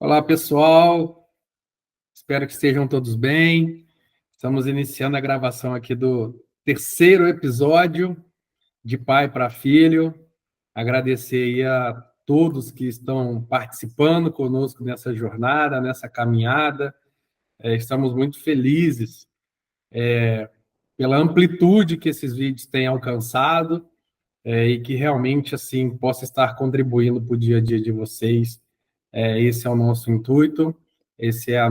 Olá, pessoal. Espero que estejam todos bem. Estamos iniciando a gravação aqui do terceiro episódio de Pai para Filho. Agradecer aí a todos que estão participando conosco nessa jornada, nessa caminhada. Estamos muito felizes pela amplitude que esses vídeos têm alcançado e que realmente assim possa estar contribuindo para o dia a dia de vocês. Esse é o nosso intuito, esse é o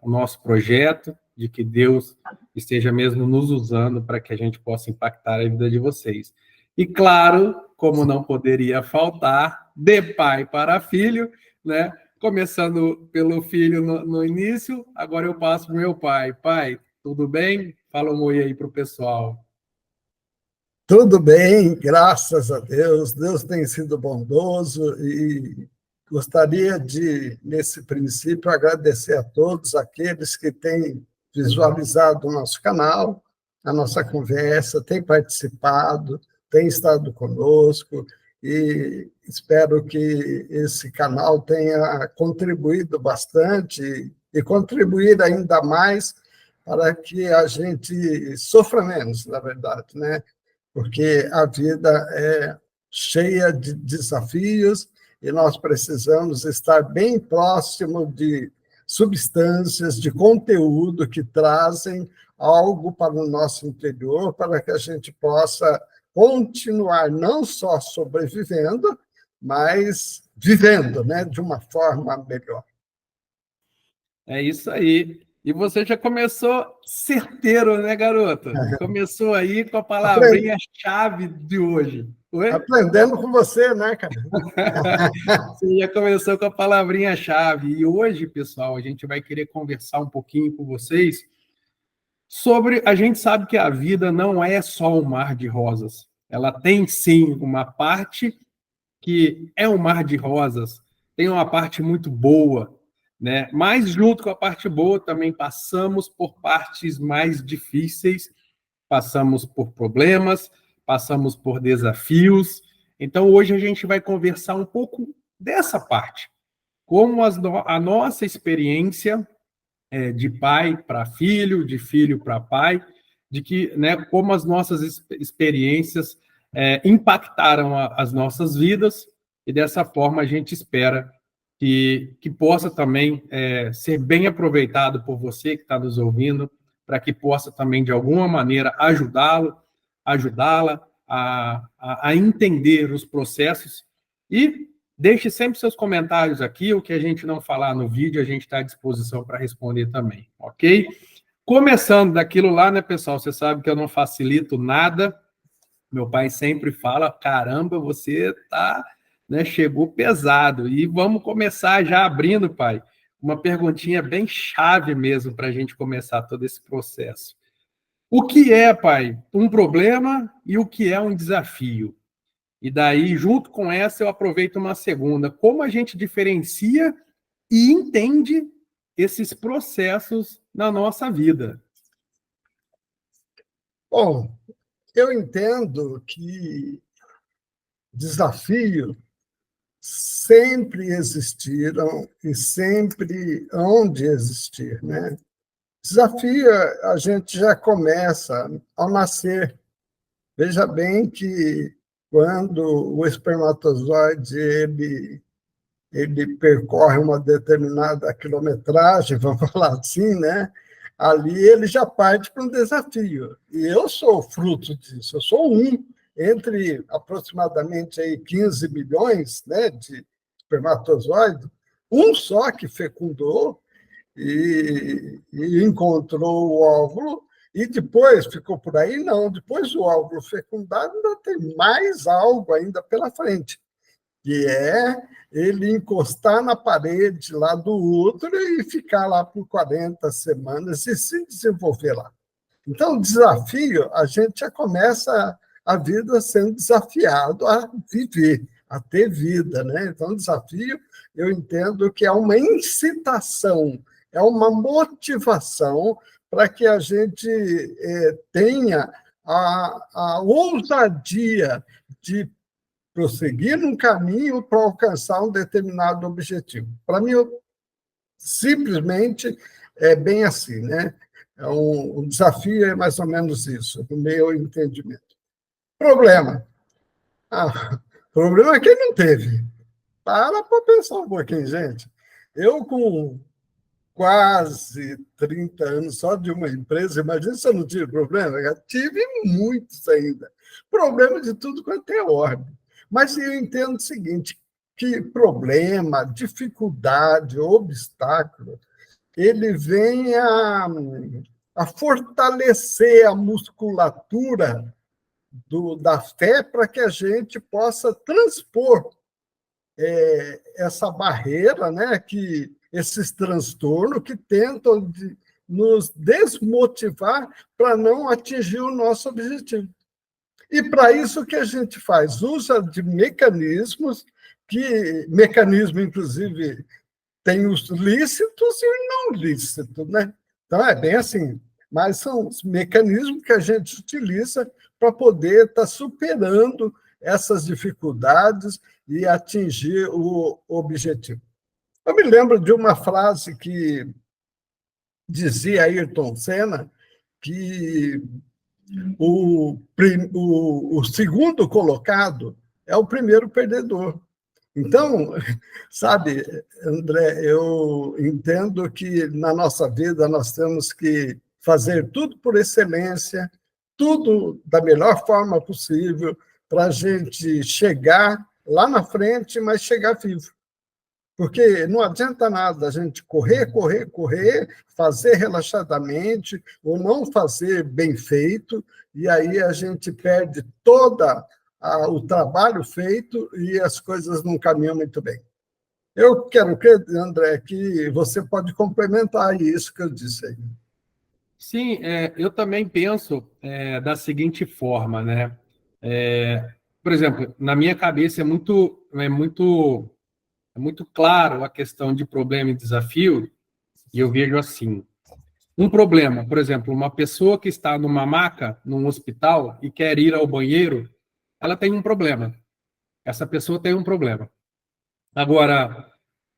nosso projeto, de que Deus esteja mesmo nos usando para que a gente possa impactar a vida de vocês. E claro, como não poderia faltar, de pai para filho, né? Começando pelo filho no início, agora eu passo para o meu pai. Pai, tudo bem? Fala um oi aí para o pessoal. Tudo bem, graças a Deus. Deus tem sido bondoso e gostaria de, nesse princípio, agradecer a todos aqueles que têm visualizado o nosso canal, a nossa conversa, têm participado, têm estado conosco e espero que esse canal tenha contribuído bastante e contribuir ainda mais para que a gente sofra menos, na verdade, né? Porque a vida é cheia de desafios e nós precisamos estar bem próximo de substâncias, de conteúdo que trazem algo para o nosso interior, para que a gente possa continuar não só sobrevivendo, mas vivendo, né, de uma forma melhor. É isso aí. E você já começou certeiro, né, garota? Começou aí com a palavrinha-chave de hoje. Oi? Aprendendo com você, né, cara? Você já começou com a palavrinha-chave. E hoje, pessoal, a gente vai querer conversar um pouquinho com vocês sobre... A gente sabe que a vida não é só um mar de rosas. Ela tem, sim, uma parte que é um mar de rosas. Tem uma parte muito boa, né? Mas junto com a parte boa também passamos por partes mais difíceis, passamos por problemas, passamos por desafios. Então hoje a gente vai conversar um pouco dessa parte, como a nossa experiência de pai para filho, de filho para pai, de que, né, como as nossas experiências impactaram as nossas vidas, e dessa forma a gente espera que possa também ser bem aproveitado por você que está nos ouvindo, para que possa também, de alguma maneira, ajudá-la a entender os processos. E deixe sempre seus comentários aqui, o que a gente não falar no vídeo, a gente está à disposição para responder também, ok? Começando daquilo lá, né, pessoal? Você sabe que eu não facilito nada. Meu pai sempre fala, caramba, você tá, né, chegou pesado. E vamos começar já abrindo, pai, uma perguntinha bem chave mesmo para a gente começar todo esse processo. O que é, pai, um problema e o que é um desafio? E daí, junto com essa, eu aproveito uma segunda. Como a gente diferencia e entende esses processos na nossa vida? Bom, eu entendo que desafio sempre existiram e sempre hão de existir, né? Desafio a gente já começa ao nascer. Veja bem que quando o espermatozoide ele percorre uma determinada quilometragem, vamos falar assim, né? Ali ele já parte para um desafio. E eu sou fruto disso, eu sou um entre aproximadamente aí 15 milhões, né, de espermatozoides, um só que fecundou e encontrou o óvulo, e depois ficou por aí, não. Depois do óvulo fecundado, ainda tem mais algo ainda pela frente, que é ele encostar na parede lá do útero e ficar lá por 40 semanas e se desenvolver lá. Então, o desafio, a gente já começa a vida sendo desafiado a viver, a ter vida, né? Então, o desafio, eu entendo que é uma incitação, é uma motivação para que a gente tenha a ousadia de prosseguir num caminho para alcançar um determinado objetivo. Para mim, simplesmente é bem assim, né? O desafio é mais ou menos isso, no meu entendimento. Problema. Problema é que ele não teve. Para pensar um pouquinho, gente. Eu, com quase 30 anos só de uma empresa, imagina se eu não tive problema. Eu tive muitos ainda. Problema de tudo quanto é ordem. Mas eu entendo o seguinte, que problema, dificuldade, obstáculo, ele vem a fortalecer a musculatura da fé para que a gente possa transpor essa barreira, né, esses transtornos que tentam nos desmotivar para não atingir o nosso objetivo. E para isso que a gente faz? Usa de mecanismos, inclusive, tem os lícitos e os não lícitos, né? Então, é bem assim. Mas são os mecanismos que a gente utiliza para poder estar superando essas dificuldades e atingir o objetivo. Eu me lembro de uma frase que dizia Ayrton Senna que o segundo colocado é o primeiro perdedor. Então, sabe, André, eu entendo que na nossa vida nós temos que fazer tudo por excelência, tudo da melhor forma possível, para a gente chegar lá na frente, mas chegar vivo. Porque não adianta nada a gente correr, fazer relaxadamente, ou não fazer bem feito, e aí a gente perde todo o trabalho feito e as coisas não caminham muito bem. Eu quero crer, André, que você pode complementar isso que eu disse aí. Sim, eu também penso da seguinte forma, né? Por exemplo, na minha cabeça é muito claro a questão de problema e desafio, e eu vejo assim. Um problema, por exemplo, uma pessoa que está numa maca, num hospital, e quer ir ao banheiro, ela tem um problema. Essa pessoa tem um problema. Agora,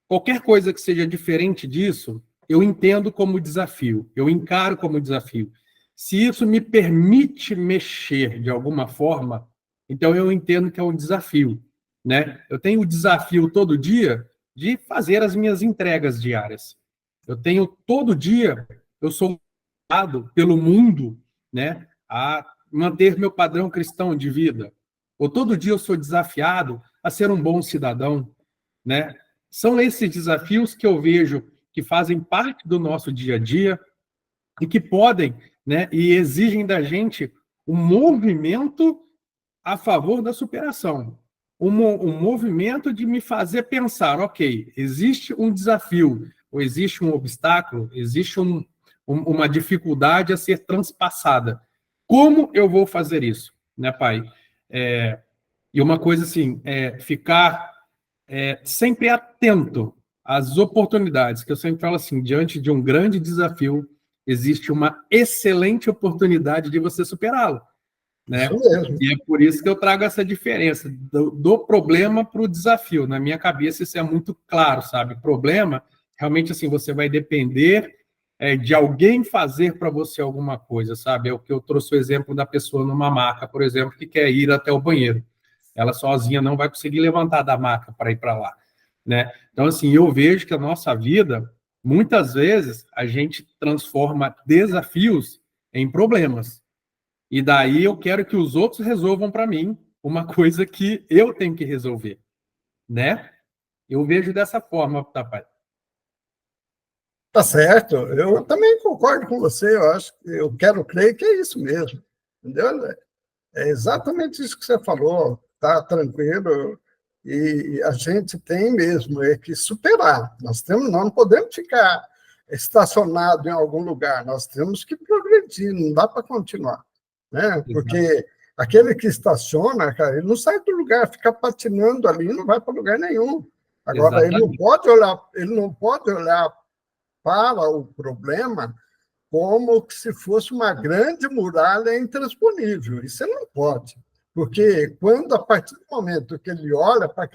qualquer coisa que seja diferente disso, eu entendo como desafio, eu encaro como desafio. Se isso me permite mexer de alguma forma, então eu entendo que é um desafio, né? Eu tenho o desafio todo dia de fazer as minhas entregas diárias. Eu tenho todo dia, eu sou dado pelo mundo, né, a manter meu padrão cristão de vida. Ou todo dia eu sou desafiado a ser um bom cidadão, né? São esses desafios que eu vejo que fazem parte do nosso dia a dia e que podem, né, e exigem da gente um movimento a favor da superação. Um movimento de me fazer pensar, ok, existe um desafio, ou existe um obstáculo, existe uma dificuldade a ser transpassada. Como eu vou fazer isso, né, pai? E uma coisa assim, ficar sempre atento às oportunidades, que eu sempre falo assim, diante de um grande desafio, existe uma excelente oportunidade de você superá-lo, né? Isso mesmo. E é por isso que eu trago essa diferença do problema para o desafio. Na minha cabeça isso é muito claro, sabe? Problema, realmente assim, você vai depender de alguém fazer para você alguma coisa, sabe? É o que eu trouxe o exemplo da pessoa numa maca, por exemplo, que quer ir até o banheiro. Ela sozinha não vai conseguir levantar da maca para ir para lá, né? Então, assim, eu vejo que a nossa vida, muitas vezes, a gente transforma desafios em problemas. E daí eu quero que os outros resolvam para mim uma coisa que eu tenho que resolver, né? Eu vejo dessa forma, papai. Tá certo, eu também concordo com você, eu quero crer que é isso mesmo, entendeu? É exatamente isso que você falou, tá tranquilo, e a gente tem mesmo que superar. Nós não podemos ficar estacionado em algum lugar, nós temos que progredir, não dá para continuar, né? Porque aquele que estaciona, cara, ele não sai do lugar, fica patinando ali, não vai para lugar nenhum. Agora, ele não pode olhar para o problema como se fosse uma grande muralha intransponível. Isso ele não pode. Porque quando, a partir do momento que ele olha para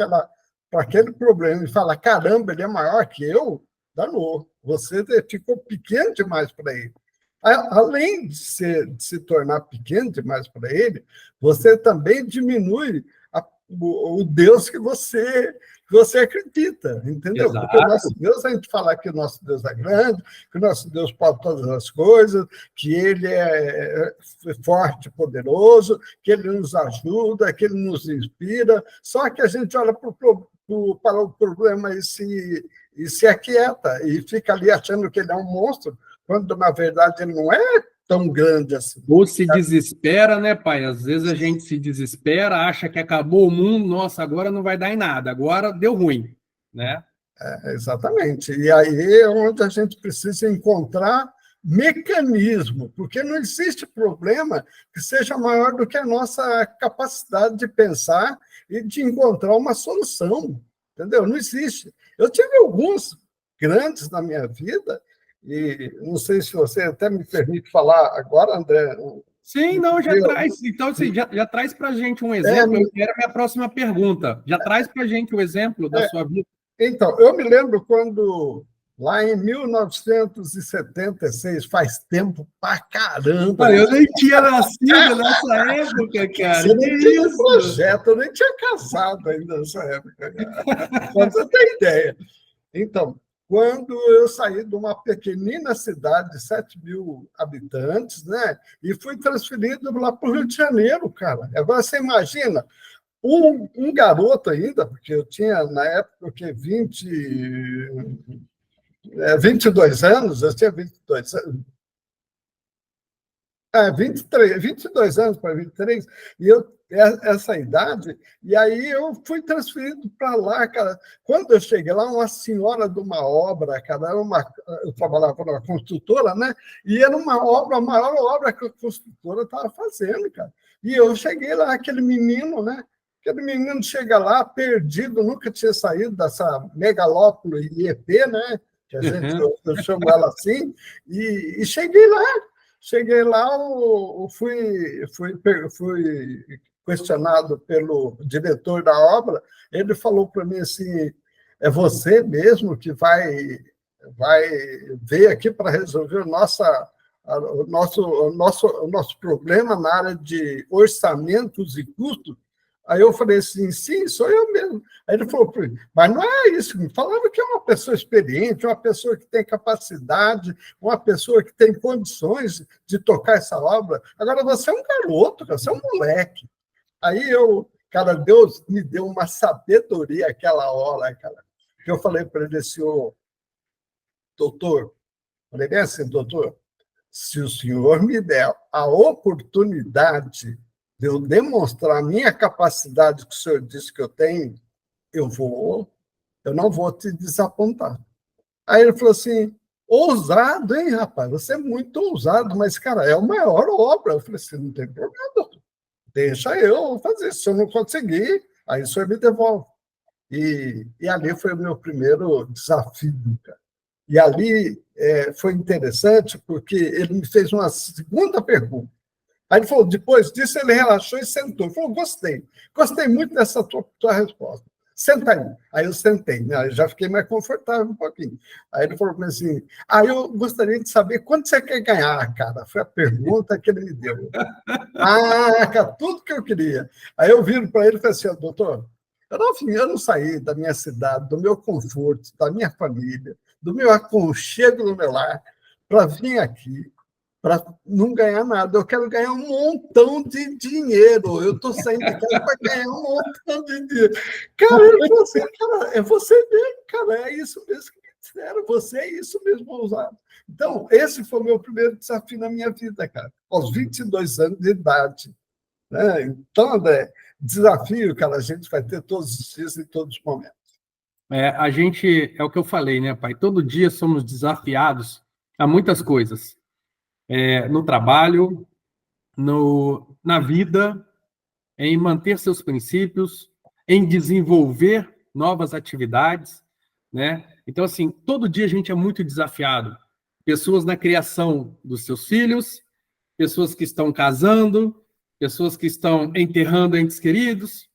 aquele problema e fala, caramba, ele é maior que eu, danou. Você ficou pequeno demais para ele. Além de se tornar pequeno demais para ele, você também diminui o Deus que você acredita, entendeu? Exato. Porque o nosso Deus, a gente fala que o nosso Deus é grande, que o nosso Deus pode todas as coisas, que ele é forte, poderoso, que ele nos ajuda, que ele nos inspira, só que a gente olha para o problema e se aquieta, e fica ali achando que ele é um monstro, quando, na verdade, ele não é tão grande assim. Ou se desespera, né, pai? Às vezes a gente se desespera, acha que acabou o mundo, nossa, agora não vai dar em nada, agora deu ruim, né? Exatamente. E aí é onde a gente precisa encontrar mecanismo, porque não existe problema que seja maior do que a nossa capacidade de pensar e de encontrar uma solução, entendeu? Não existe. Eu tive alguns grandes na minha vida, e não sei se você até me permite falar agora, André. Sim, não, já traz. Então, assim, já traz para a gente um exemplo. Eu quero a minha próxima pergunta. Já traz para a gente o exemplo da sua vida. Então, eu me lembro quando, lá em 1976, faz tempo pra caramba. Eu nem tinha nascido nessa época, cara. Você nem tinha projeto, eu nem tinha casado ainda nessa época. Só pra você ter ideia. Então, quando eu saí de uma pequenina cidade de 7 mil habitantes, né, e fui transferido lá para o Rio de Janeiro, cara. Agora você imagina, um garoto ainda, porque eu tinha, na época, 22 anos, eu tinha 22 anos. 22 anos para 23, e essa idade, e aí eu fui transferido para lá, cara. Quando eu cheguei lá, uma senhora de uma obra, cara, eu trabalhava na construtora, né? E era uma obra, a maior obra que a construtora estava fazendo, cara. E eu cheguei lá, aquele menino, né? Aquele menino chega lá, perdido, nunca tinha saído dessa megalópole IEP, né? Que a gente, eu chamo ela assim, e cheguei lá. Cheguei lá, fui questionado pelo diretor da obra. Ele falou para mim assim: é você mesmo que vai ver aqui para resolver o nosso problema na área de orçamentos e custos? Aí eu falei assim, sim, sou eu mesmo. Aí ele falou, mas não é isso, me falaram que é uma pessoa experiente, uma pessoa que tem capacidade, uma pessoa que tem condições de tocar essa obra. Agora, você é um garoto, você é um moleque. Aí cara, Deus me deu uma sabedoria aquela hora, cara, que eu falei para ele, senhor, doutor, falei bem assim, doutor, se o senhor me der a oportunidade de eu demonstrar a minha capacidade que o senhor disse que eu tenho, eu não vou te desapontar. Aí ele falou assim, ousado, hein, rapaz? Você é muito ousado, mas, cara, é a maior obra. Eu falei assim, não tem problema, doutor. Deixa eu fazer. Se eu não conseguir, aí o senhor me devolve. E ali foi o meu primeiro desafio, cara. E ali foi interessante, porque ele me fez uma segunda pergunta. Aí ele falou, depois disso, ele relaxou e sentou. Ele falou, gostei muito dessa tua resposta. Senta aí. Aí eu sentei, né? Aí já fiquei mais confortável um pouquinho. Aí ele falou assim, eu gostaria de saber quanto você quer ganhar, cara. Foi a pergunta que ele me deu. Cara, tudo que eu queria. Aí eu viro para ele e falei assim, doutor, eu não saí da minha cidade, do meu conforto, da minha família, do meu aconchego no meu lar, para vir aqui, para não ganhar nada. Eu quero ganhar um montão de dinheiro. Eu estou saindo daqui para ganhar um montão de dinheiro. Cara, ele falou assim, cara, é você mesmo, cara, é isso mesmo que me disseram, você é isso mesmo ousado. Então, esse foi o meu primeiro desafio na minha vida, cara, aos 22 anos de idade. Né? Então, André, desafio, cara, a gente vai ter todos os dias e todos os momentos. A gente, é o que eu falei, né, pai? Todo dia somos desafiados a muitas coisas. No trabalho, na vida, em manter seus princípios, em desenvolver novas atividades, né? Então, assim, todo dia a gente é muito desafiado. Pessoas na criação dos seus filhos, pessoas que estão casando, pessoas que estão enterrando entes queridos,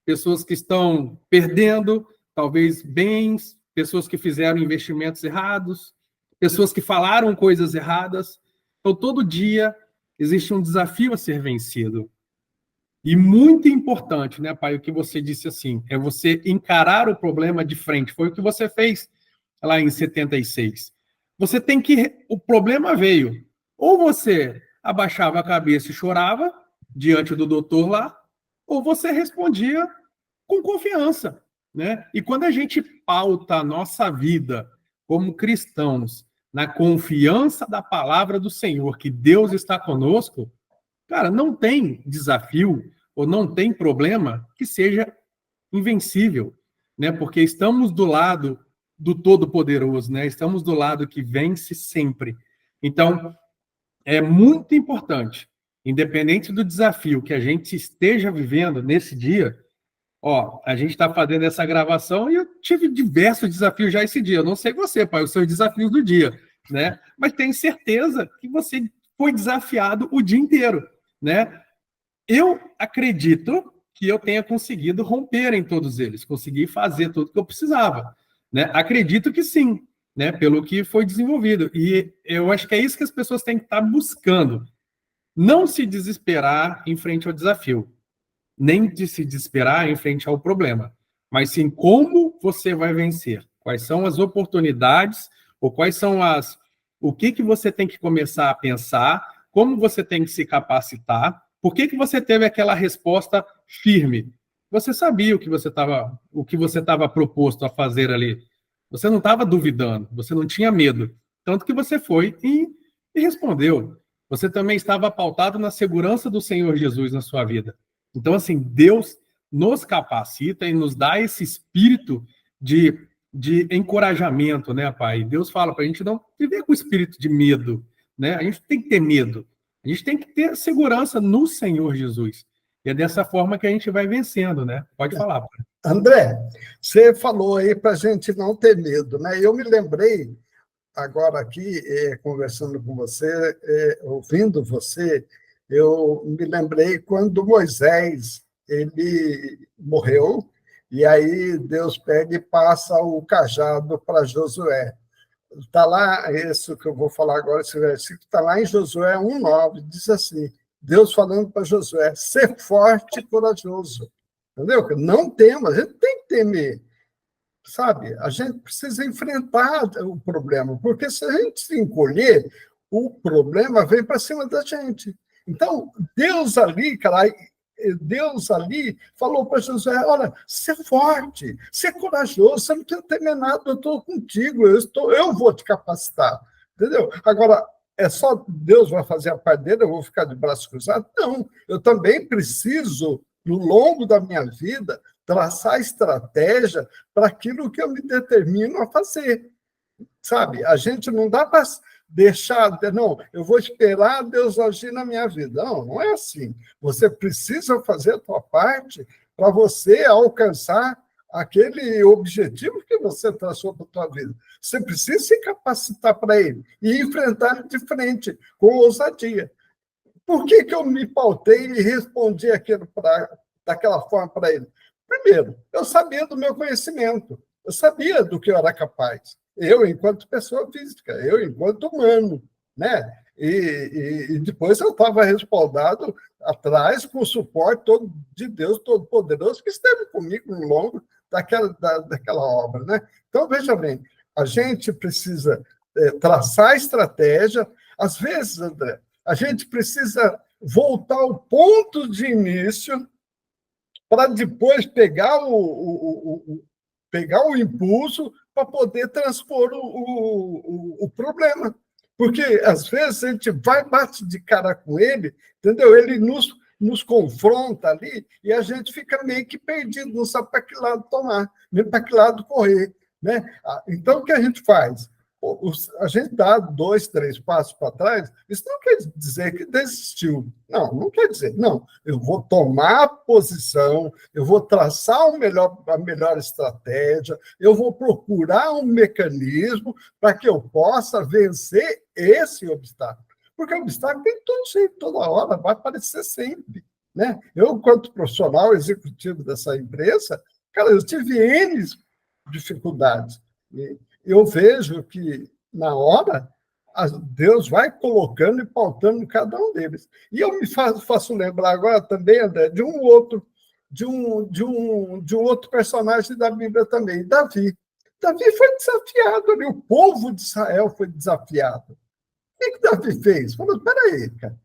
pessoas que estão perdendo, talvez, bens, pessoas que fizeram investimentos errados, pessoas que falaram coisas erradas. Então, todo dia existe um desafio a ser vencido. E muito importante, né, pai, o que você disse assim, é você encarar o problema de frente. Foi o que você fez lá em 76. Você tem que... O problema veio. Ou você abaixava a cabeça e chorava diante do doutor lá, ou você respondia com confiança, né? E quando a gente pauta a nossa vida como cristãos na confiança da palavra do Senhor, que Deus está conosco, cara, não tem desafio ou não tem problema que seja invencível, né? Porque estamos do lado do Todo-Poderoso, né? Estamos do lado que vence sempre. Então, é muito importante, independente do desafio que a gente esteja vivendo nesse dia, ó, a gente está fazendo essa gravação e eu tive diversos desafios já esse dia. Eu não sei você, pai, os seus desafios do dia, né? Mas tenho certeza que você foi desafiado o dia inteiro, né? Eu acredito que eu tenha conseguido romper em todos eles, consegui fazer tudo que eu precisava, né? Acredito que sim, né? Pelo que foi desenvolvido. E eu acho que é isso que as pessoas têm que estar buscando. Não se desesperar em frente ao desafio, nem de se desesperar em frente ao problema, mas sim como você vai vencer, quais são as oportunidades, ou quais são o que você tem que começar a pensar, como você tem que se capacitar, por que você teve aquela resposta firme? Você sabia o que você estava proposto a fazer ali. Você não estava duvidando, você não tinha medo, tanto que você foi e respondeu. Você também estava pautado na segurança do Senhor Jesus na sua vida. Então, assim, Deus nos capacita e nos dá esse espírito de encorajamento, né, pai? Deus fala para a gente não viver com espírito de medo, né? A gente tem que ter medo. A gente tem que ter segurança no Senhor Jesus. E é dessa forma que a gente vai vencendo, né? Pode falar, pai. André, você falou aí para a gente não ter medo, né? Eu me lembrei, agora aqui, conversando com você, ouvindo você, eu me lembrei quando Moisés ele morreu, e aí Deus pega e passa o cajado para Josué. Está lá, isso que eu vou falar agora, esse versículo está lá em Josué 1,9, diz assim, Deus falando para Josué, ser forte e corajoso. Entendeu? Não temos, a gente tem que temer. Sabe? A gente precisa enfrentar o problema, porque se a gente se encolher, o problema vem para cima da gente. Então, Deus ali, cara, Deus ali falou para Josué, olha, ser forte, ser corajoso, você não tem que temer nada, eu estou contigo, eu vou te capacitar. Entendeu? Agora, é só Deus vai fazer a parte dele, eu vou ficar de braços cruzados? Não, eu também preciso, no longo da minha vida, traçar estratégia para aquilo que eu me determino a fazer. Sabe? A gente não dá para deixar, não, eu vou esperar Deus agir na minha vida. Não, não é assim. Você precisa fazer a tua parte para você alcançar aquele objetivo que você traçou para a tua vida. Você precisa se capacitar para ele e enfrentar ele de frente, com ousadia. Por que eu me pautei e respondi aquilo daquela forma para ele? Primeiro, eu sabia do meu conhecimento, eu sabia do que eu era capaz. Eu, enquanto pessoa física, eu, enquanto humano, né? E depois eu estava respaldado atrás com o suporte todo de Deus Todo-Poderoso que esteve comigo no longo daquela obra, né? Então, veja bem, a gente precisa traçar estratégia. Às vezes, André, a gente precisa voltar ao ponto de início para depois pegar o impulso para poder transpor o problema. Porque, às vezes, a gente bate de cara com ele, entendeu? Ele nos confronta ali e a gente fica meio que perdido, não sabe para que lado tomar, nem para que lado correr. Né? Então, o que a gente faz? A gente dá 2, 3 passos para trás, isso não quer dizer que desistiu. Não quer dizer. Não, eu vou tomar posição, eu vou traçar a melhor estratégia, eu vou procurar um mecanismo para que eu possa vencer esse obstáculo. Porque o obstáculo tem todo jeito, toda hora, vai aparecer sempre. Né? Eu, enquanto profissional executivo dessa empresa, cara, eu tive N dificuldades. E eu vejo que, na hora, Deus vai colocando e pautando cada um deles. E eu me faço lembrar agora também, André, de um outro personagem da Bíblia também, Davi. Davi foi desafiado ali, o povo de Israel foi desafiado. O que Davi fez? Falou, peraí, cara,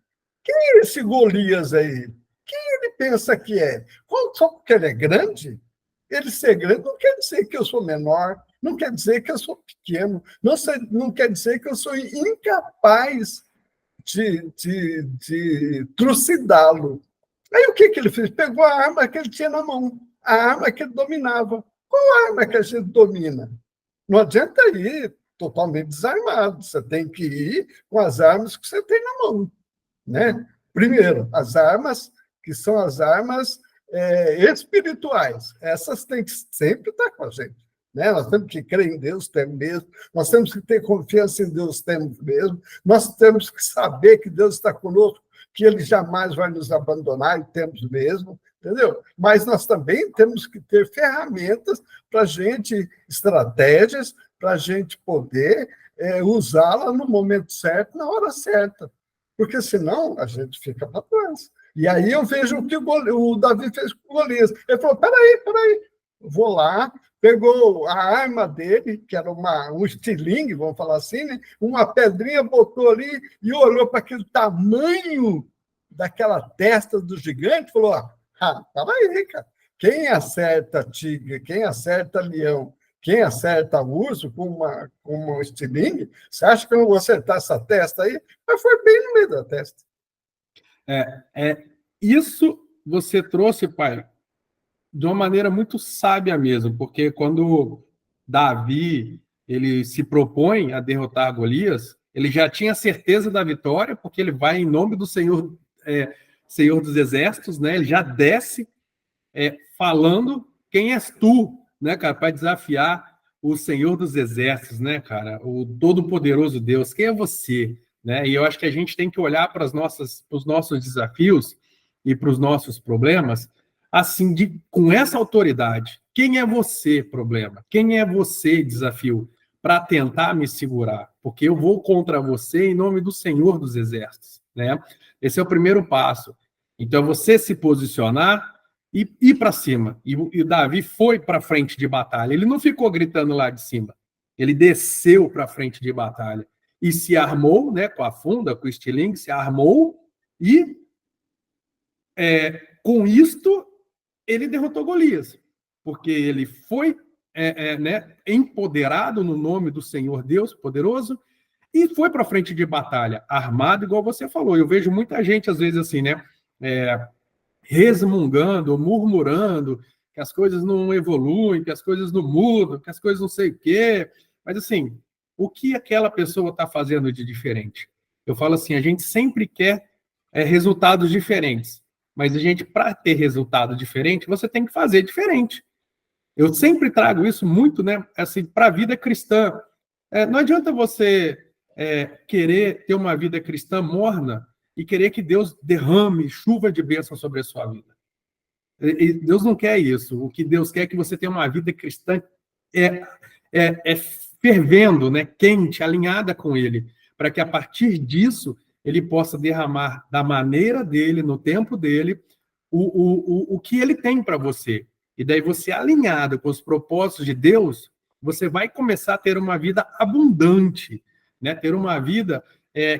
quem é esse Golias aí? Quem ele pensa que é? Só porque ele é grande? Ele ser grande não quer dizer que eu sou menor, não quer dizer que eu sou pequeno, não quer dizer que eu sou incapaz de trucidá-lo. Aí o que ele fez? Pegou a arma que ele tinha na mão, a arma que ele dominava. Qual arma que a gente domina? Não adianta ir totalmente desarmado, você tem que ir com as armas que você tem na mão. Né? Primeiro, as armas que são as armas espirituais, essas têm que sempre estar com a gente. Né? Nós temos que crer em Deus, temos mesmo. Nós temos que ter confiança em Deus, temos mesmo. Nós temos que saber que Deus está conosco, que Ele jamais vai nos abandonar, e temos mesmo. Entendeu? Mas nós também temos que ter ferramentas para a gente, estratégias, para a gente poder usá-la no momento certo, na hora certa. Porque senão a gente fica para trás. E aí eu vejo o que o Davi fez com o Golias. Ele falou, peraí, vou lá, pegou a arma dele, que era um estilingue, vamos falar assim, né? Uma pedrinha, botou ali e olhou para aquele tamanho daquela testa do gigante e falou, peraí, cara, quem acerta tigre, quem acerta leão, quem acerta urso com um estilingue, você acha que eu não vou acertar essa testa aí? Mas foi bem no meio da testa. Isso você trouxe, pai, de uma maneira muito sábia mesmo, porque quando Davi ele se propõe a derrotar Golias, ele já tinha certeza da vitória, porque ele vai em nome do Senhor, Senhor dos Exércitos, né? Ele já desce falando quem és tu, né, cara, para desafiar o Senhor dos Exércitos, né, cara, o Todo-Poderoso Deus. Quem é você? Né? E eu acho que a gente tem que olhar para os nossos desafios e para os nossos problemas assim, com essa autoridade. Quem é você, problema? Quem é você, desafio? Para tentar me segurar, porque eu vou contra você em nome do Senhor dos Exércitos. Né? Esse é o primeiro passo. Então, você se posicionar e ir para cima. E Davi foi para frente de batalha. Ele não ficou gritando lá de cima. Ele desceu para frente de batalha. E se armou, né, com a funda, com o estilingue, se armou e, com isto, ele derrotou Golias. Porque ele foi né, empoderado no nome do Senhor Deus poderoso e foi para frente de batalha, armado, igual você falou. Eu vejo muita gente, às vezes, assim, né, resmungando, murmurando, que as coisas não evoluem, que as coisas não mudam, que as coisas não sei o quê. Mas, assim, o que aquela pessoa está fazendo de diferente? Eu falo assim, a gente sempre quer resultados diferentes, mas a gente, para ter resultado diferente, você tem que fazer diferente. Eu sempre trago isso muito, né, assim, para a vida cristã. Não adianta você querer ter uma vida cristã morna e querer que Deus derrame chuva de bênção sobre a sua vida. E Deus não quer isso. O que Deus quer é que você tenha uma vida cristã fervendo, né, quente, alinhada com Ele, para que a partir disso Ele possa derramar da maneira dele, no tempo dele, o que Ele tem para você. E daí você, alinhado com os propósitos de Deus, você vai começar a ter uma vida abundante, né? Ter uma vida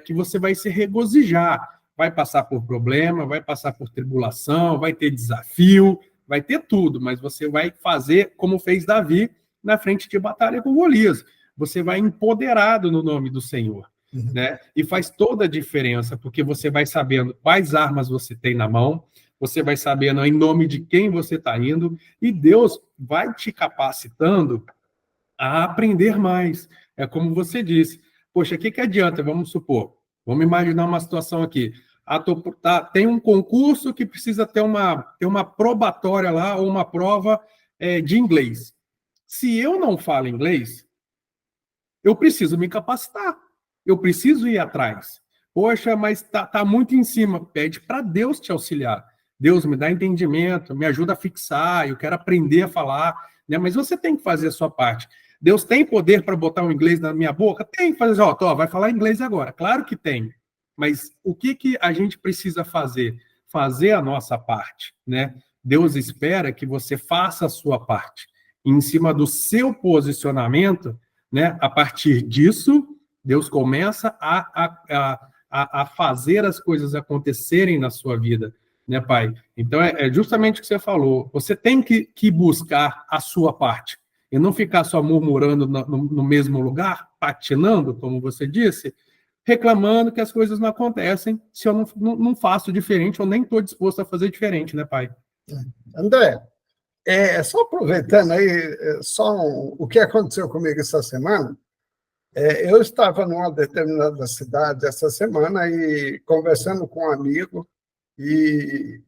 que você vai se regozijar, vai passar por problema, vai passar por tribulação, vai ter desafio, vai ter tudo, mas você vai fazer como fez Davi na frente de batalha com Golias. Você vai empoderado no nome do Senhor, né? E faz toda a diferença, porque você vai sabendo quais armas você tem na mão, você vai sabendo em nome de quem você está indo, e Deus vai te capacitando a aprender mais. É como você disse. Poxa, o que adianta? Vamos supor, vamos imaginar uma situação aqui. Tem um concurso que precisa ter uma probatória lá, ou uma prova de inglês. Se eu não falo inglês, eu preciso me capacitar. Eu preciso ir atrás. Poxa, mas tá muito em cima. Pede para Deus te auxiliar. Deus, me dá entendimento, me ajuda a fixar, eu quero aprender a falar, né? Mas você tem que fazer a sua parte. Deus tem poder para botar o inglês na minha boca? Tem, fazer, vai falar inglês agora. Claro que tem. Mas o que a gente precisa fazer? Fazer a nossa parte, né? Deus espera que você faça a sua parte. E em cima do seu posicionamento, né? A partir disso, Deus começa a fazer as coisas acontecerem na sua vida, né, Pai? Então, é justamente o que você falou. Você tem que buscar a sua parte e não ficar só murmurando no mesmo lugar, patinando, como você disse, reclamando que as coisas não acontecem se eu não faço diferente ou nem estou disposto a fazer diferente, né, Pai? André, só aproveitando aí, o que aconteceu comigo essa semana, eu estava numa determinada cidade essa semana e conversando com um amigo e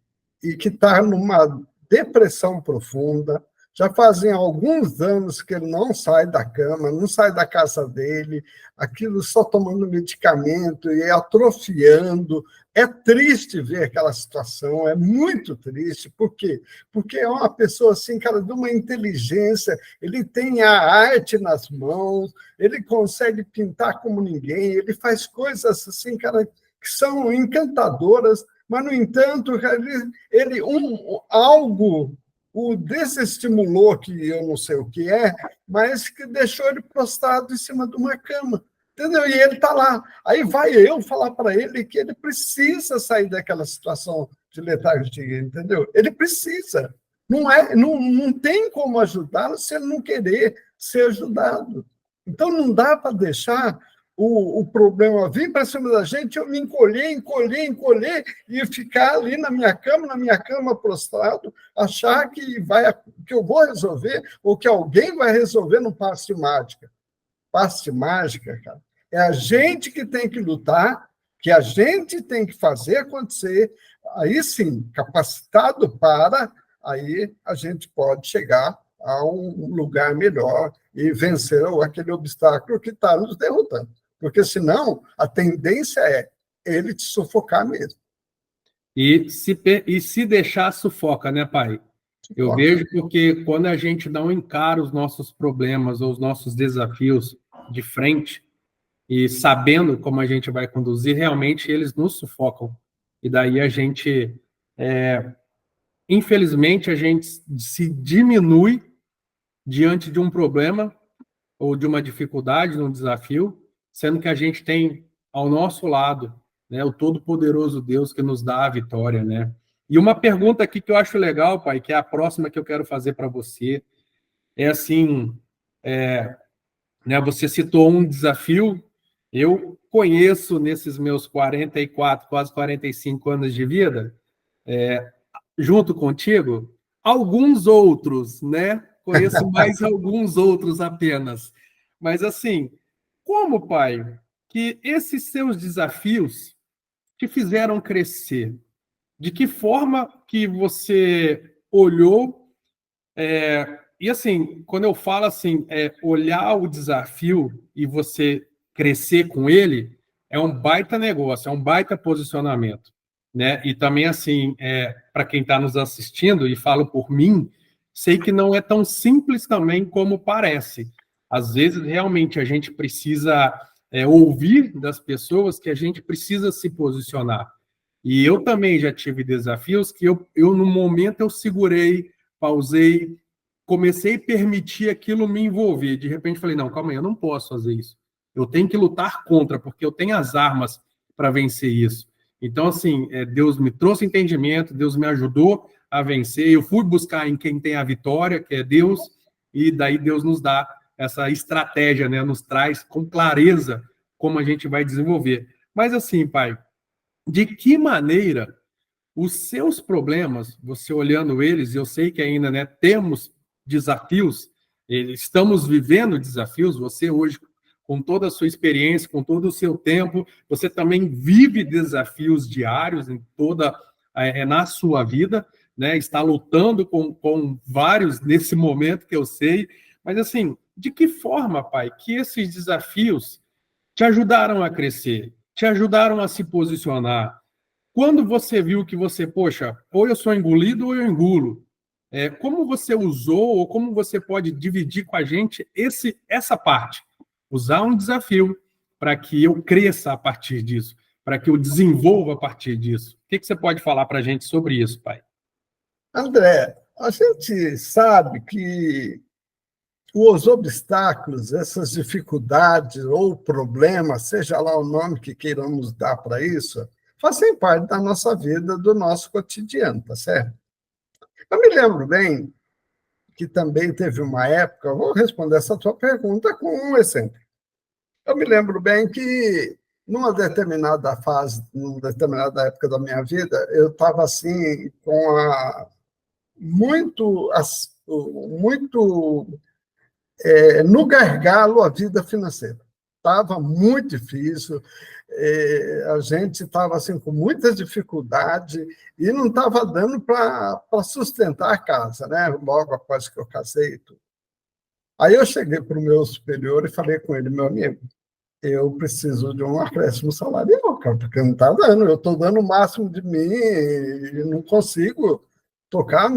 que está numa depressão profunda. Já fazem alguns anos que ele não sai da cama, não sai da casa dele, aquilo só tomando medicamento e atrofiando. É triste ver aquela situação, é muito triste. Por quê? Porque é uma pessoa assim, cara, de uma inteligência, ele tem a arte nas mãos, ele consegue pintar como ninguém, ele faz coisas assim, cara, que são encantadoras, mas, no entanto, algo o desestimulou, que eu não sei o que é, mas que deixou ele prostrado em cima de uma cama. Entendeu? E ele está lá. Aí vai eu falar para ele que ele precisa sair daquela situação de letargia, entendeu? Ele precisa. Não tem como ajudá-lo se ele não querer ser ajudado. Então, não dá para deixar o problema vir para cima da gente, eu me encolher e ficar ali na minha cama prostrado, achar que eu vou resolver ou que alguém vai resolver no passe de mágica. Passe de mágica, cara. É a gente que tem que lutar, que a gente tem que fazer acontecer, aí sim, capacitado aí a gente pode chegar a um lugar melhor e vencer aquele obstáculo que está nos derrotando. Porque, senão, a tendência é ele te sufocar mesmo. E se deixar, sufoca, né, Pai? Eu vejo porque quando a gente não encara os nossos problemas ou os nossos desafios de frente e sabendo como a gente vai conduzir, realmente eles nos sufocam. E daí a gente, infelizmente, a gente se diminui diante de um problema ou de uma dificuldade, de um desafio, sendo que a gente tem ao nosso lado, né, o Todo-Poderoso Deus que nos dá a vitória, né? E uma pergunta aqui que eu acho legal, Pai, que é a próxima que eu quero fazer para você, é assim, né, você citou um desafio, eu conheço nesses meus 44, quase 45 anos de vida, junto contigo, alguns outros, né? Conheço mais alguns outros apenas. Mas assim, como, Pai, que esses seus desafios te fizeram crescer? De que forma que você olhou? E assim, quando eu falo assim, olhar o desafio e você crescer com ele, é um baita negócio, é um baita posicionamento, né? E também assim, para quem está nos assistindo, e falo por mim, sei que não é tão simples também como parece. Às vezes, realmente, a gente precisa ouvir das pessoas que a gente precisa se posicionar. E eu também já tive desafios que no momento, eu segurei, pausei, comecei a permitir aquilo me envolver. De repente, falei, não, calma aí, eu não posso fazer isso. Eu tenho que lutar contra, porque eu tenho as armas para vencer isso. Então, assim, Deus me trouxe entendimento, Deus me ajudou a vencer, eu fui buscar em quem tem a vitória, que é Deus, e daí Deus nos dá essa estratégia, né? Nos traz com clareza como a gente vai desenvolver. Mas assim, Pai, de que maneira os seus problemas, você olhando eles, eu sei que ainda, né, temos desafios, estamos vivendo desafios, você hoje, com toda a sua experiência, com todo o seu tempo, você também vive desafios diários na sua vida, né, está lutando com vários nesse momento que eu sei, mas assim, de que forma, Pai, que esses desafios te ajudaram a crescer, te ajudaram a se posicionar. Quando você viu que você, poxa, ou eu sou engolido ou eu engulo, como você usou ou como você pode dividir com a gente essa parte? Usar um desafio para que eu cresça a partir disso, para que eu desenvolva a partir disso. O que você pode falar para a gente sobre isso, pai? André, a gente sabe que os obstáculos, essas dificuldades ou problemas, seja lá o nome que queiramos dar para isso, fazem parte da nossa vida, do nosso cotidiano, tá certo? Eu me lembro bem que também teve uma época, eu vou responder essa tua pergunta com um exemplo. Eu me lembro bem que, numa determinada fase, numa determinada época da minha vida, eu estava assim, com muito no gargalo a vida financeira. Estava muito difícil, a gente estava assim, com muita dificuldade e não estava dando para sustentar a casa, né? Logo após que eu casei e tudo. Aí eu cheguei para o meu superior e falei com ele, meu amigo, eu preciso de um acréscimo salarial, cara, porque não está dando, eu estou dando o máximo de mim e não consigo tocar,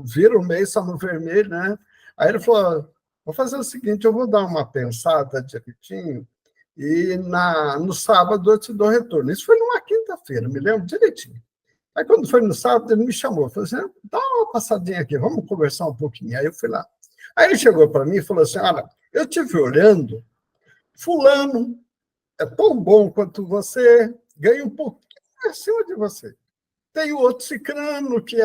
vira o mês só no vermelho, né? Aí ele falou, vou fazer o seguinte, eu vou dar uma pensada direitinho e no sábado eu te dou retorno. Isso foi numa quinta-feira, me lembro direitinho. Aí quando foi no sábado, ele me chamou, falou assim, dá uma passadinha aqui, vamos conversar um pouquinho. Aí eu fui lá. Aí ele chegou para mim e falou assim, olha, eu estive olhando, fulano é tão bom quanto você, ganha um pouquinho acima de você. Tem o outro cicrano que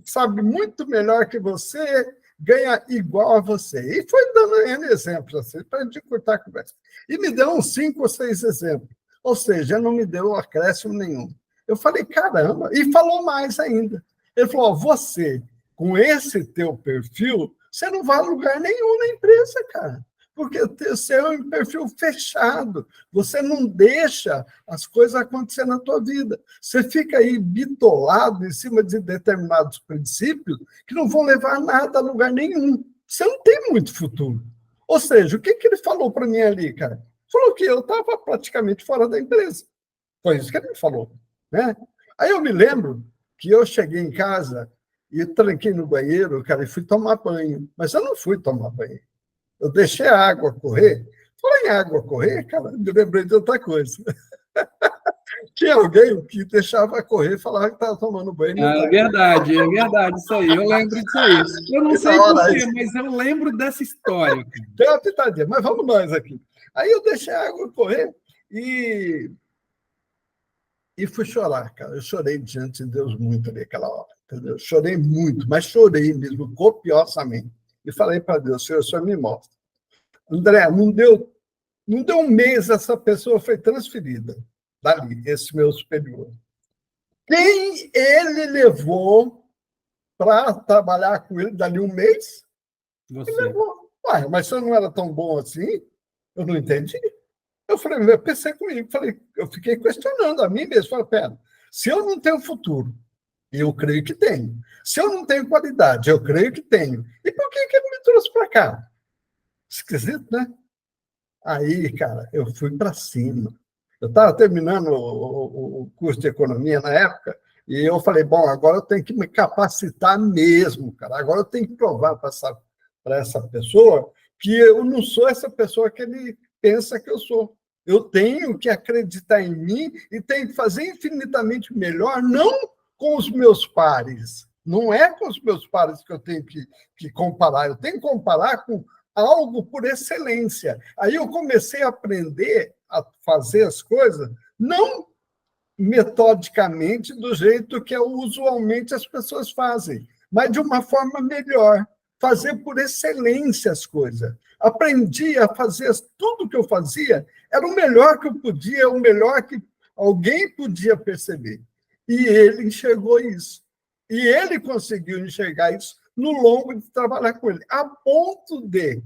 sabe muito melhor que você, ganha igual a você. E foi dando N exemplos, assim, para a gente cortar a conversa. E me deu uns 5 ou 6 exemplos. Ou seja, não me deu acréscimo nenhum. Eu falei, caramba, e falou mais ainda. Ele falou, você, com esse teu perfil, você não vai a lugar nenhum na empresa, cara. Porque o seu é um perfil fechado. Você não deixa as coisas acontecer na tua vida. Você fica aí bitolado em cima de determinados princípios que não vão levar nada a lugar nenhum. Você não tem muito futuro. Ou seja, o que ele falou para mim ali, cara? Falou que eu estava praticamente fora da empresa. Foi isso que ele me falou, né? Aí eu me lembro que eu cheguei em casa e tranquei no banheiro, cara, e fui tomar banho. Mas eu não fui tomar banho. Eu deixei a água correr. Falei em água correr, cara, eu lembrei de outra coisa. Tinha alguém que deixava correr e falava que estava tomando banho. É verdade isso aí. Eu lembro disso aí. Eu não sei porquê, mas eu lembro dessa história. Tem uma pitadinha, mas vamos nós aqui. Aí eu deixei a água correr e fui chorar, cara. Eu chorei diante de Deus muito ali aquela hora, entendeu? Chorei muito, mas chorei mesmo, copiosamente. E falei para Deus, Senhor, o Senhor me mostra. André, não deu um mês, essa pessoa foi transferida dali, esse meu superior. Quem ele levou para trabalhar com ele dali um mês? Você. Ele levou. Ué, mas você não era tão bom assim? Eu não entendi. Eu falei, eu pensei comigo, eu fiquei questionando a mim mesmo. Falei, pera, se eu não tenho futuro, eu creio que tenho. Se eu não tenho qualidade, eu creio que tenho. E por que ele me trouxe para cá? Esquisito, né? Aí, cara, eu fui para cima. Eu estava terminando o curso de economia na época, e eu falei, bom, agora eu tenho que me capacitar mesmo, cara. Agora eu tenho que provar para essa pessoa que eu não sou essa pessoa que ele pensa que eu sou. Eu tenho que acreditar em mim e tenho que fazer infinitamente melhor, não com os meus pares. Não é com os meus pares que eu tenho que comparar. Eu tenho que comparar com algo por excelência. Aí eu comecei a aprender a fazer as coisas, não metodicamente do jeito que usualmente as pessoas fazem, mas de uma forma melhor, fazer por excelência as coisas. Aprendi a fazer tudo que eu fazia, era o melhor que eu podia, o melhor que alguém podia perceber. E ele enxergou isso. E ele conseguiu enxergar isso no longo de trabalhar com ele, a ponto de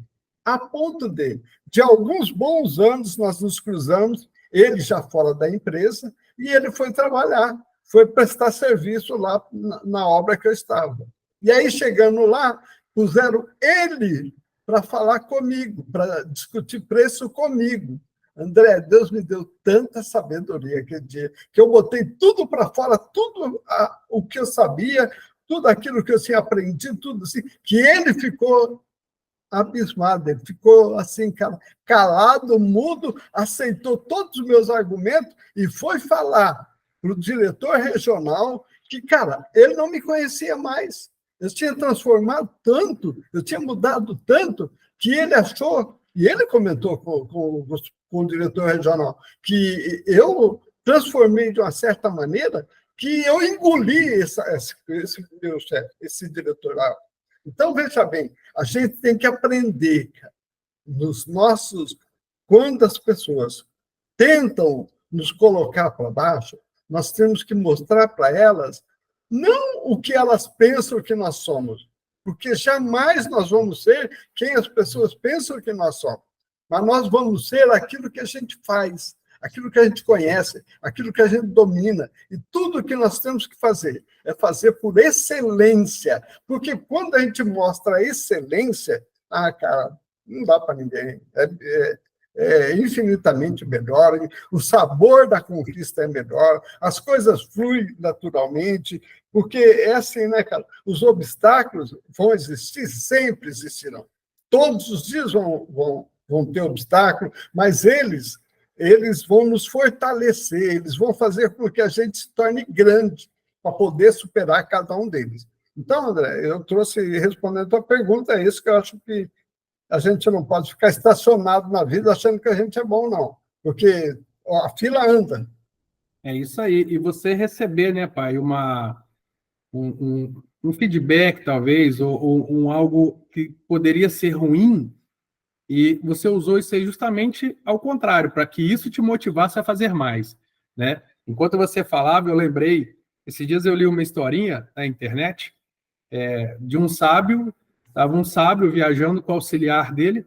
alguns bons anos nós nos cruzamos, ele já fora da empresa, e ele foi trabalhar, foi prestar serviço lá na obra que eu estava. E aí, chegando lá, puseram ele para falar comigo, para discutir preço comigo. André, Deus me deu tanta sabedoria aquele dia, que eu botei tudo para fora, tudo o que eu sabia, tudo aquilo que eu tinha aprendido, tudo assim, que ele ficou abismado, ele ficou assim, calado, mudo, aceitou todos os meus argumentos e foi falar para o diretor regional que, cara, ele não me conhecia mais. Eu tinha transformado tanto, eu tinha mudado tanto, que ele achou, e ele comentou com o diretor regional, que eu transformei de uma certa maneira que eu engoli esse meu chefe, esse diretor lá. Então, veja bem, a gente tem que aprender, cara, quando as pessoas tentam nos colocar para baixo, nós temos que mostrar para elas não o que elas pensam que nós somos, porque jamais nós vamos ser quem as pessoas pensam que nós somos, mas nós vamos ser aquilo que a gente faz, aquilo que a gente conhece, aquilo que a gente domina. E tudo que nós temos que fazer é fazer por excelência, porque quando a gente mostra a excelência, cara, não dá para ninguém. É infinitamente melhor, o sabor da conquista é melhor, as coisas fluem naturalmente, porque é assim, né, cara? Os obstáculos vão existir, sempre existirão. Todos os dias vão ter obstáculos, mas eles vão nos fortalecer, eles vão fazer com que a gente se torne grande para poder superar cada um deles. Então, André, eu trouxe, respondendo a tua pergunta, é isso que eu acho que a gente não pode ficar estacionado na vida achando que a gente é bom, não. Porque a fila anda. É isso aí. E você receber, né, pai, um feedback, talvez, ou algo que poderia ser ruim, e você usou isso aí justamente ao contrário, para que isso te motivasse a fazer mais, né? Enquanto você falava, eu lembrei, esses dias eu li uma historinha na internet de um sábio. Estava um sábio viajando com o auxiliar dele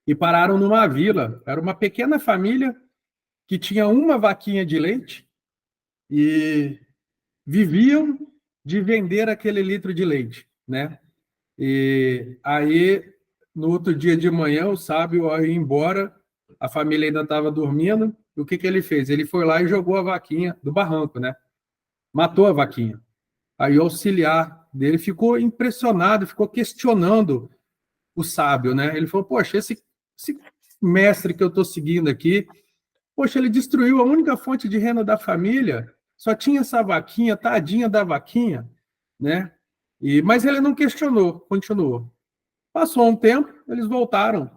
e pararam numa vila. Era uma pequena família que tinha uma vaquinha de leite e viviam de vender aquele litro de leite, né? E aí, no outro dia de manhã, o sábio, ao ir embora, a família ainda estava dormindo. E o que ele fez? Ele foi lá e jogou a vaquinha do barranco, né? Matou a vaquinha. Aí o auxiliar dele ficou impressionado, ficou questionando o sábio, né? Ele falou, poxa, esse mestre que eu estou seguindo aqui, poxa, ele destruiu a única fonte de renda da família, só tinha essa vaquinha, tadinha da vaquinha, né? Mas ele não questionou, continuou. Passou um tempo, eles voltaram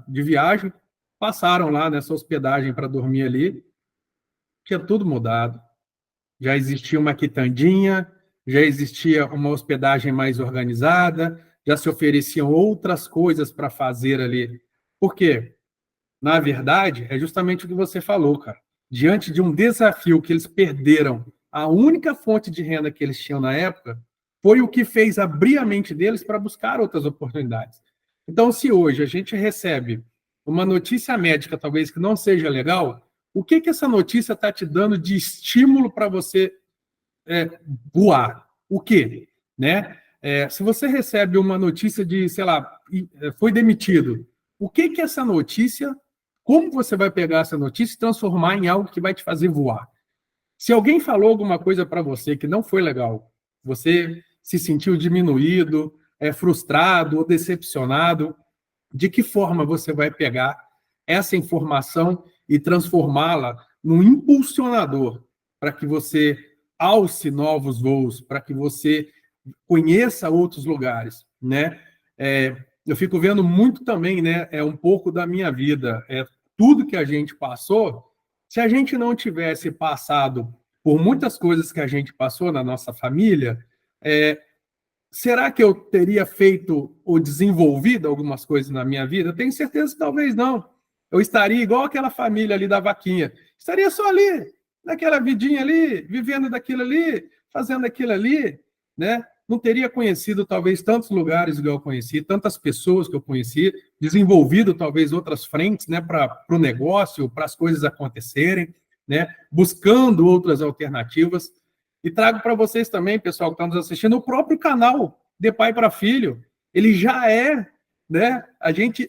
de viagem, passaram lá nessa hospedagem para dormir ali, tinha tudo mudado. Já existia uma quitandinha, já existia uma hospedagem mais organizada, já se ofereciam outras coisas para fazer ali. Por quê? Na verdade, é justamente o que você falou, cara. Diante de um desafio que eles perderam, a única fonte de renda que eles tinham na época foi o que fez abrir a mente deles para buscar outras oportunidades. Então, se hoje a gente recebe uma notícia médica, talvez que não seja legal, o que essa notícia está te dando de estímulo para você voar? O quê? Né? Se você recebe uma notícia de, sei lá, foi demitido, o que essa notícia, como você vai pegar essa notícia e transformar em algo que vai te fazer voar? Se alguém falou alguma coisa para você que não foi legal, você se sentiu diminuído, frustrado ou decepcionado, de que forma você vai pegar essa informação e transformá-la num impulsionador para que você alce novos voos, para que você conheça outros lugares, né? Eu fico vendo muito também, né? Um pouco da minha vida, tudo que a gente passou. Se a gente não tivesse passado por muitas coisas que a gente passou na nossa família, será que eu teria feito ou desenvolvido algumas coisas na minha vida? Eu tenho certeza que talvez não. Eu estaria igual aquela família ali da vaquinha. Estaria só ali, naquela vidinha ali, vivendo daquilo ali, fazendo aquilo ali, né? Não teria conhecido talvez tantos lugares que eu conheci, tantas pessoas que eu conheci, desenvolvido talvez outras frentes, né, para o negócio, para as coisas acontecerem, né? Buscando outras alternativas. E trago para vocês também, pessoal que está nos assistindo, o próprio canal De Pai para Filho. Ele já é né?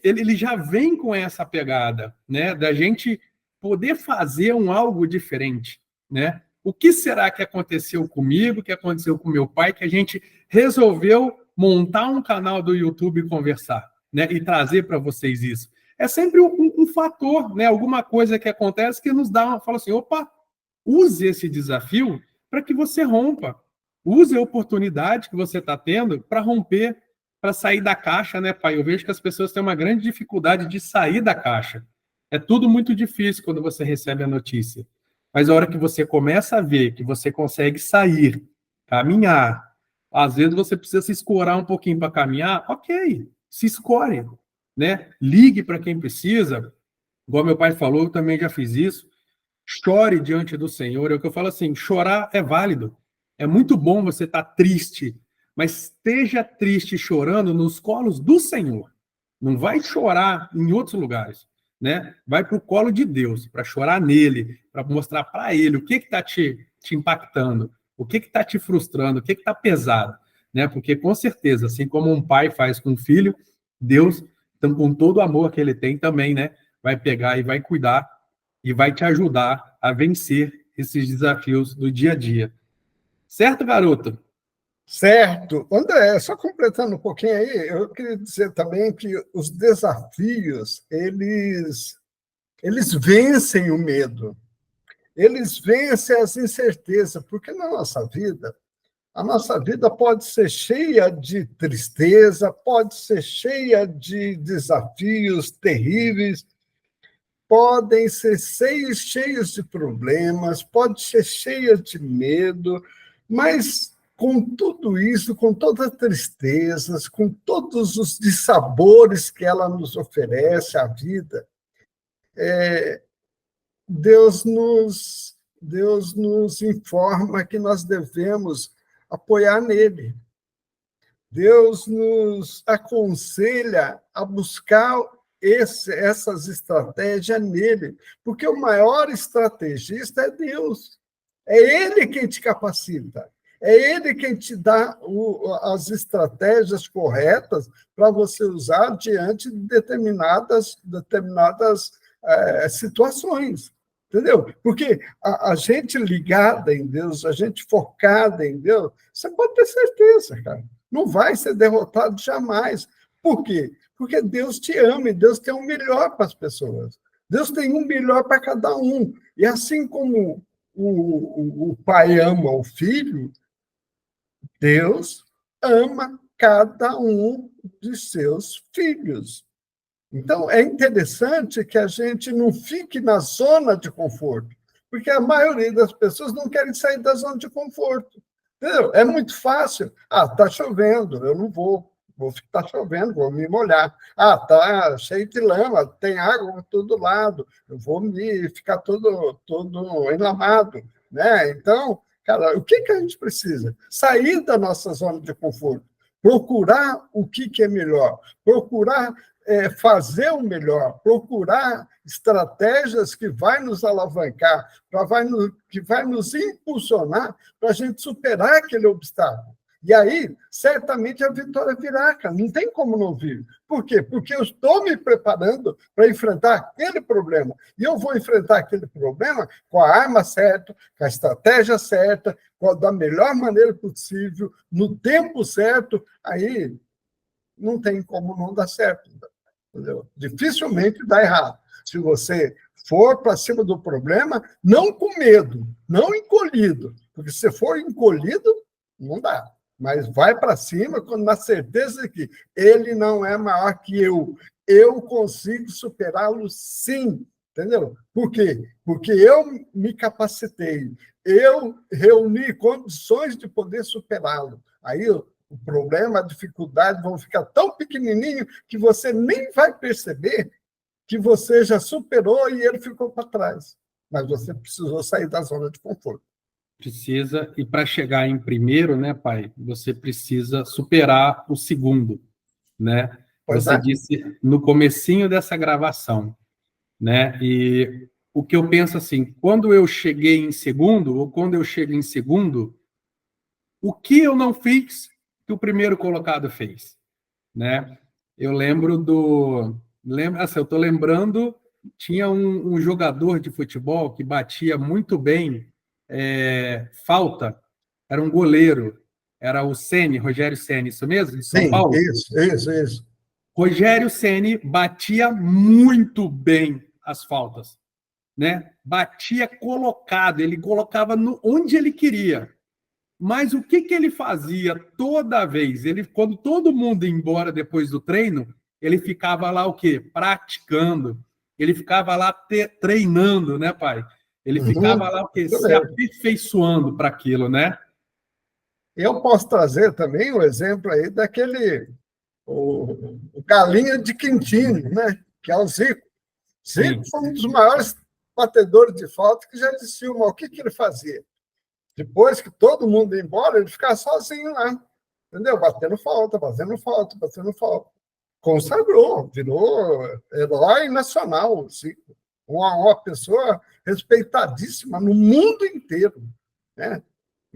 Ele já vem com essa pegada, né? Da gente poder fazer algo diferente, né? O que será que aconteceu comigo, que aconteceu com meu pai, que a gente resolveu montar um canal do YouTube e conversar, né? E trazer para vocês isso. É sempre um fator, né? Alguma coisa que acontece que nos fala assim, opa, use esse desafio para que você rompa. Use a oportunidade que você está tendo para romper, para sair da caixa, né, pai? Eu vejo que as pessoas têm uma grande dificuldade de sair da caixa. É tudo muito difícil quando você recebe a notícia. Mas a hora que você começa a ver que você consegue sair, caminhar, às vezes você precisa se escorar um pouquinho para caminhar, ok, se escore, né? Ligue para quem precisa. Igual meu pai falou, eu também já fiz isso. Chore diante do Senhor. É o que eu falo assim, chorar é válido. É muito bom você estar triste, mas esteja triste chorando nos colos do Senhor. Não vai chorar em outros lugares, né? Vai para o colo de Deus, para chorar nele, para mostrar para ele o que está te impactando, o que está te frustrando, o que está pesado, né? Porque com certeza, assim como um pai faz com um filho, Deus, então, com todo o amor que ele tem também, né? Vai pegar e vai cuidar e vai te ajudar a vencer esses desafios do dia a dia. Certo, garoto? Certo. André, só completando um pouquinho aí, eu queria dizer também que os desafios, eles vencem o medo, eles vencem as incertezas, porque na nossa vida, a nossa vida pode ser cheia de tristeza, pode ser cheia de desafios terríveis, podem ser cheios de problemas, pode ser cheia de medo, mas com tudo isso, com todas as tristezas, com todos os dissabores que ela nos oferece, a vida, Deus nos informa que nós devemos apoiar nele. Deus nos aconselha a buscar essas estratégias nele, porque o maior estrategista é Deus. É ele quem te capacita, é ele quem te dá as estratégias corretas para você usar diante de determinadas situações. Entendeu? Porque a gente ligada em Deus, a gente focada em Deus, você pode ter certeza, cara, não vai ser derrotado jamais. Por quê? Porque Deus te ama e Deus tem um melhor para as pessoas. Deus tem um melhor para cada um. E assim como o pai ama o filho, Deus ama cada um de seus filhos. Então, é interessante que a gente não fique na zona de conforto, porque a maioria das pessoas não querem sair da zona de conforto. Entendeu? É muito fácil. Ah, está chovendo, eu não vou estar chovendo, vou me molhar. Ah, está cheio de lama, tem água por todo lado, eu vou me ficar todo enlamado. Né? Então, cara, o que a gente precisa? Sair da nossa zona de conforto, procurar o que é melhor, procurar fazer o melhor, procurar estratégias que vai nos alavancar, que vai nos impulsionar para a gente superar aquele obstáculo. E aí, certamente, a vitória virá, cara. Não tem como não vir. Por quê? Porque eu estou me preparando para enfrentar aquele problema. E eu vou enfrentar aquele problema com a arma certa, com a estratégia certa, da melhor maneira possível, no tempo certo. Aí, não tem como não dar certo. Entendeu? Dificilmente dá errado. Se você for para cima do problema, não com medo, não encolhido, porque se for encolhido, não dá. Mas vai para cima na certeza de que ele não é maior que eu. Eu consigo superá-lo sim. Entendeu? Por quê? Porque eu me capacitei, eu reuni condições de poder superá-lo. Aí o problema, a dificuldade vão ficar tão pequenininho que você nem vai perceber que você já superou e ele ficou para trás. Mas você precisou sair da zona de conforto. Precisa, e para chegar em primeiro, né, pai, você precisa superar o segundo, né? Você disse no comecinho dessa gravação, né? E o que eu penso assim, quando eu cheguei em segundo, ou quando eu chego em segundo, o que eu não fiz que o primeiro colocado fez, né? Eu lembro do. Assim, eu estou lembrando, tinha um jogador de futebol que batia muito bem falta, era um goleiro, era o Ceni, Rogério Ceni, isso mesmo, de São Sim, Paulo? isso. Rogério Ceni batia muito bem as faltas, né? Batia colocado, ele colocava onde ele queria. Mas o que ele fazia toda vez? Ele, quando todo mundo ia embora depois do treino, ele ficava lá o quê? Praticando. Ele ficava lá treinando, né, pai? Ele ficava lá o quê? Isso Se mesmo. aperfeiçoando para aquilo, né? Eu posso trazer também o exemplo aí daquele o Galinha de Quintino, né? Que é o Zico. Zico Sim. foi um dos maiores batedores de falta que já existiu, mas o que ele fazia? Depois que todo mundo ia embora, ele ficava sozinho lá, entendeu? Batendo falta, batendo falta, batendo falta. Consagrou, virou herói nacional, assim, uma pessoa respeitadíssima no mundo inteiro, né?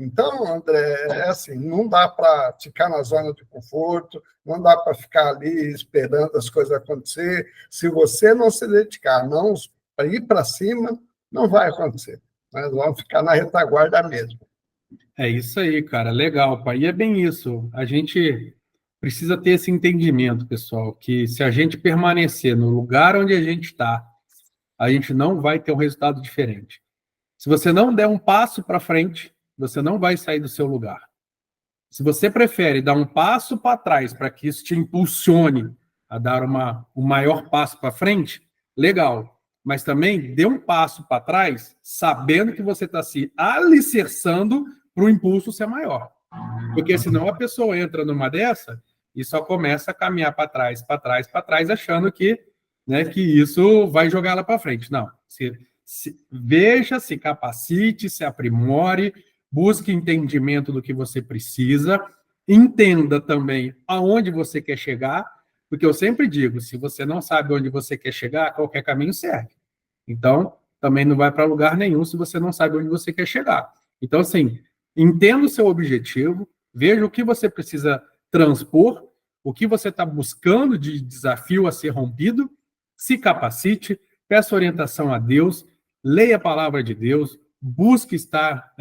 Então, André, é assim, não dá para ficar na zona de conforto, não dá para ficar ali esperando as coisas acontecer. Se você não se dedicar, não ir para cima, não vai acontecer. Nós vamos ficar na retaguarda mesmo. É isso aí, cara. Legal, pai. E é bem isso. A gente precisa ter esse entendimento, pessoal, que se a gente permanecer no lugar onde a gente está, a gente não vai ter um resultado diferente. Se você não der um passo para frente, você não vai sair do seu lugar. Se você prefere dar um passo para trás para que isso te impulsione a dar o maior passo para frente, legal. Mas também dê um passo para trás, sabendo que você está se alicerçando para o impulso ser maior. Porque senão a pessoa entra numa dessa e só começa a caminhar para trás, para trás, para trás, achando que, né, que isso vai jogar ela para frente. Não. Veja, se capacite, se aprimore, busque entendimento do que você precisa, entenda também aonde você quer chegar, porque eu sempre digo, se você não sabe onde você quer chegar, qualquer caminho serve. Então, também não vai para lugar nenhum se você não sabe onde você quer chegar. Então, assim, entenda o seu objetivo, veja o que você precisa transpor, o que você está buscando de desafio a ser rompido, se capacite, peça orientação a Deus, leia a palavra de Deus, busque estar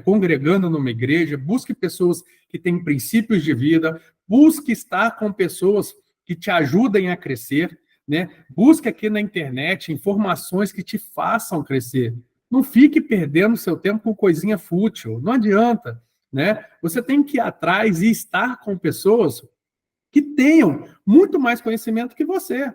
congregando numa igreja, busque pessoas que têm princípios de vida, busque estar com pessoas que te ajudem a crescer, né? Busque aqui na internet informações que te façam crescer. Não fique perdendo seu tempo com coisinha fútil, não adianta, né? Você tem que ir atrás e estar com pessoas que tenham muito mais conhecimento que você,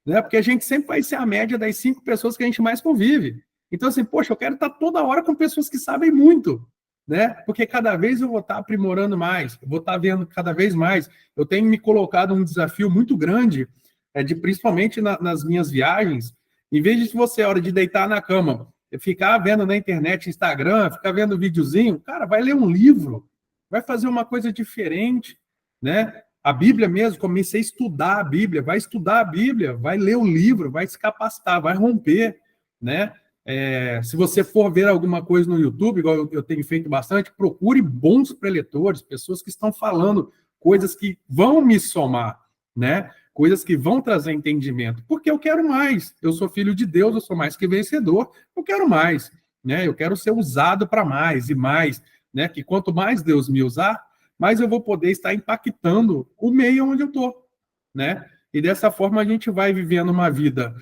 né? Porque a gente sempre vai ser a média das 5 pessoas que a gente mais convive. Então, assim, poxa, eu quero estar toda hora com pessoas que sabem muito, né? Porque cada vez eu vou estar aprimorando mais, eu vou estar vendo cada vez mais. Eu tenho me colocado um desafio muito grande, principalmente nas minhas viagens, em vez de você, a hora de deitar na cama, ficar vendo na internet, Instagram, ficar vendo videozinho, cara, vai ler um livro, vai fazer uma coisa diferente, né? A Bíblia mesmo, comecei a estudar a Bíblia, vai estudar a Bíblia, vai ler o livro, vai se capacitar, vai romper, né? Se você for ver alguma coisa no YouTube, igual eu tenho feito bastante, procure bons preletores, pessoas que estão falando coisas que vão me somar, né? Coisas que vão trazer entendimento, porque eu quero mais. Eu sou filho de Deus, eu sou mais que vencedor, eu quero mais, né? Eu quero ser usado para mais e mais, né? Que quanto mais Deus me usar, mais eu vou poder estar impactando o meio onde eu estou, né? E dessa forma a gente vai vivendo uma vida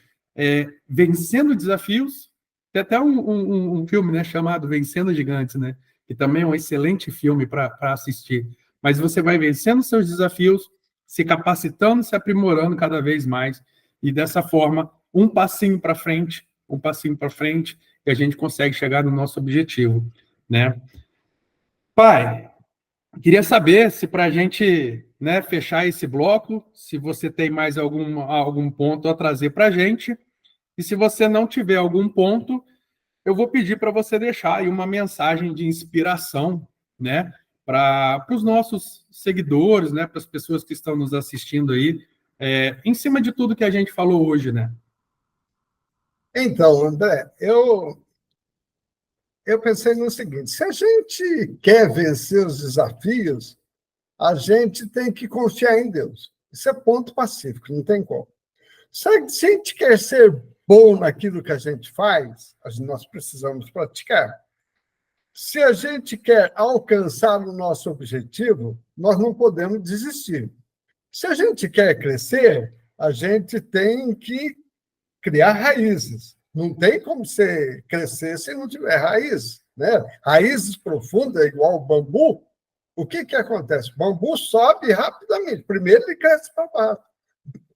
vencendo desafios. Tem até um filme, né, chamado Vencendo Gigantes, né? Que também é um excelente filme para assistir. Mas você vai vencendo seus desafios, se capacitando, se aprimorando cada vez mais. E dessa forma, um passinho para frente, e a gente consegue chegar no nosso objetivo, né? Pai, queria saber se para a gente, né, fechar esse bloco, se você tem mais algum ponto a trazer para a gente. E se você não tiver algum ponto, eu vou pedir para você deixar aí uma mensagem de inspiração, né, para os nossos seguidores, né, para as pessoas que estão nos assistindo aí, em cima de tudo que a gente falou hoje, né? Então, André, eu pensei no seguinte: se a gente quer vencer os desafios, a gente tem que confiar em Deus. Isso é ponto pacífico, não tem como. Se a gente quer ser bom naquilo que a gente faz, nós precisamos praticar. Se a gente quer alcançar o nosso objetivo, nós não podemos desistir. Se a gente quer crescer, a gente tem que criar raízes. Não tem como você crescer se não tiver raízes, né? Raízes profundas, igual o bambu. O que acontece? O bambu sobe rapidamente. Primeiro ele cresce para baixo,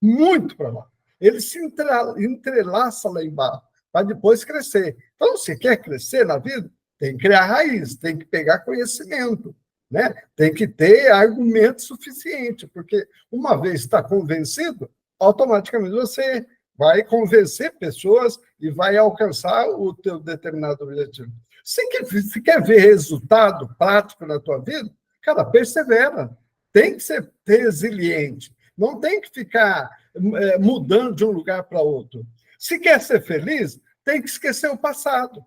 muito para baixo. Ele se entrelaça lá embaixo, para depois crescer. Então, se quer crescer na vida, tem que criar raiz, tem que pegar conhecimento, né? Tem que ter argumento suficiente, porque uma vez está convencido, automaticamente você vai convencer pessoas e vai alcançar o teu determinado objetivo. Se quer ver resultado prático na tua vida, cara, persevera. Tem que ser resiliente. Não tem que ficar mudando de um lugar para outro. Se quer ser feliz, tem que esquecer o passado.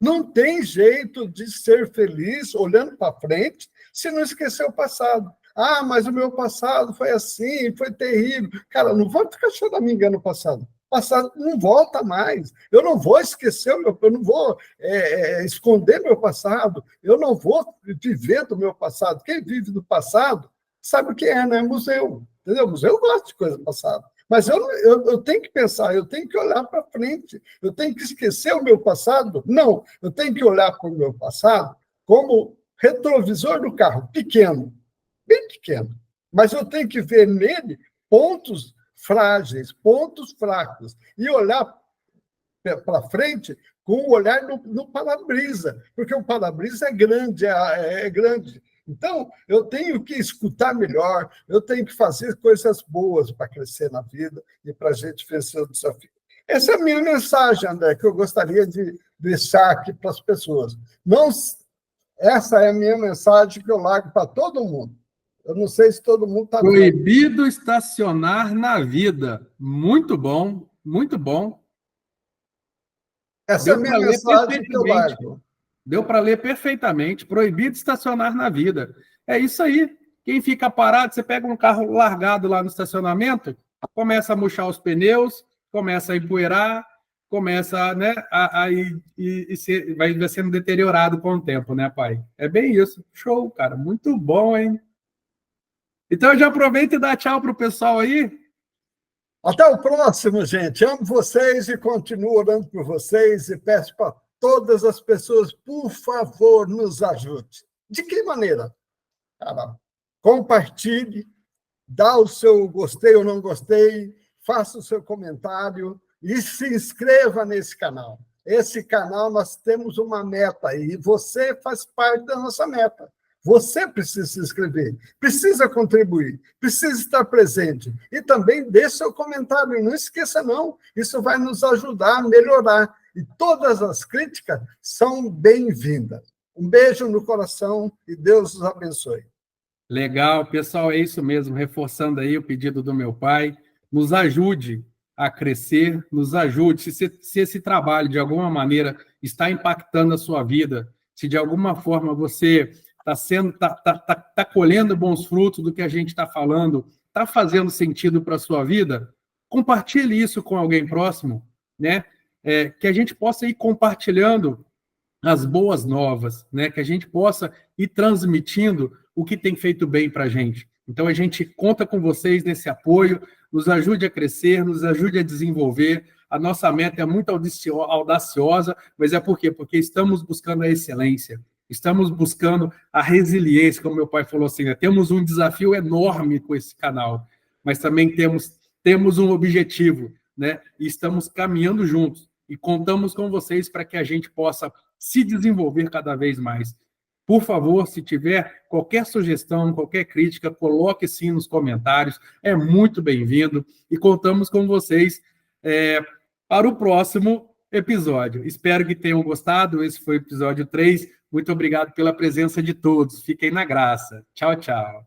Não tem jeito de ser feliz olhando para frente se não esquecer o passado. Ah, mas o meu passado foi assim, foi terrível. Cara, não vou ficar choramingando o passado. O passado não volta mais. Eu não vou esquecer eu não vou esconder meu passado. Eu não vou viver do meu passado. Quem vive do passado sabe o que é, né? Museu. Entendeu? Museu gosta de coisa passada. Mas eu tenho que pensar, eu tenho que olhar para frente, eu tenho que esquecer o meu passado? Não, eu tenho que olhar para o meu passado como retrovisor do carro, pequeno, bem pequeno. Mas eu tenho que ver nele pontos frágeis, pontos fracos, e olhar para frente com o olhar no para-brisa, porque o para-brisa é grande, é grande. Então, eu tenho que escutar melhor, eu tenho que fazer coisas boas para crescer na vida e para a gente vencer o desafio. Essa é a minha mensagem, André, que eu gostaria de deixar aqui para as pessoas. Essa é a minha mensagem que eu largo para todo mundo. Eu não sei se todo mundo está vendo. Proibido estacionar na vida. Muito bom, muito bom. Essa é a minha mensagem que eu largo. Deu para ler perfeitamente. Proibido estacionar na vida. É isso aí. Quem fica parado, você pega um carro largado lá no estacionamento, começa a murchar os pneus, começa a empoeirar, começa, né, vai sendo deteriorado com o tempo, né, pai? É bem isso. Show, cara. Muito bom, hein? Então, eu já aproveito e dá tchau para o pessoal aí. Até o próximo, gente. Amo vocês e continuo orando por vocês e peço para todas as pessoas, por favor, nos ajude. De que maneira? Cara, compartilhe, dá o seu gostei ou não gostei, faça o seu comentário e se inscreva nesse canal. Esse canal, nós temos uma meta e você faz parte da nossa meta. Você precisa se inscrever, precisa contribuir, precisa estar presente. E também deixe seu comentário, não esqueça não, isso vai nos ajudar a melhorar. E todas as críticas são bem-vindas. Um beijo no coração e Deus os abençoe. Legal, pessoal, é isso mesmo. Reforçando aí o pedido do meu pai, nos ajude a crescer, nos ajude. Se esse trabalho, de alguma maneira, está impactando a sua vida, se de alguma forma você está colhendo bons frutos do que a gente está falando, está fazendo sentido para a sua vida, compartilhe isso com alguém próximo, né? Que a gente possa ir compartilhando as boas novas, né? Que a gente possa ir transmitindo o que tem feito bem para a gente. Então, a gente conta com vocês nesse apoio, nos ajude a crescer, nos ajude a desenvolver. A nossa meta é muito audaciosa, mas é por quê? Porque estamos buscando a excelência, estamos buscando a resiliência, como meu pai falou assim, né? Temos um desafio enorme com esse canal, mas também temos um objetivo, né? E estamos caminhando juntos e contamos com vocês para que a gente possa se desenvolver cada vez mais. Por favor, se tiver qualquer sugestão, qualquer crítica, coloque sim nos comentários, é muito bem-vindo e contamos com vocês para o próximo episódio. Espero que tenham gostado, esse foi o episódio 3. Muito obrigado pela presença de todos, fiquem na graça. Tchau, tchau.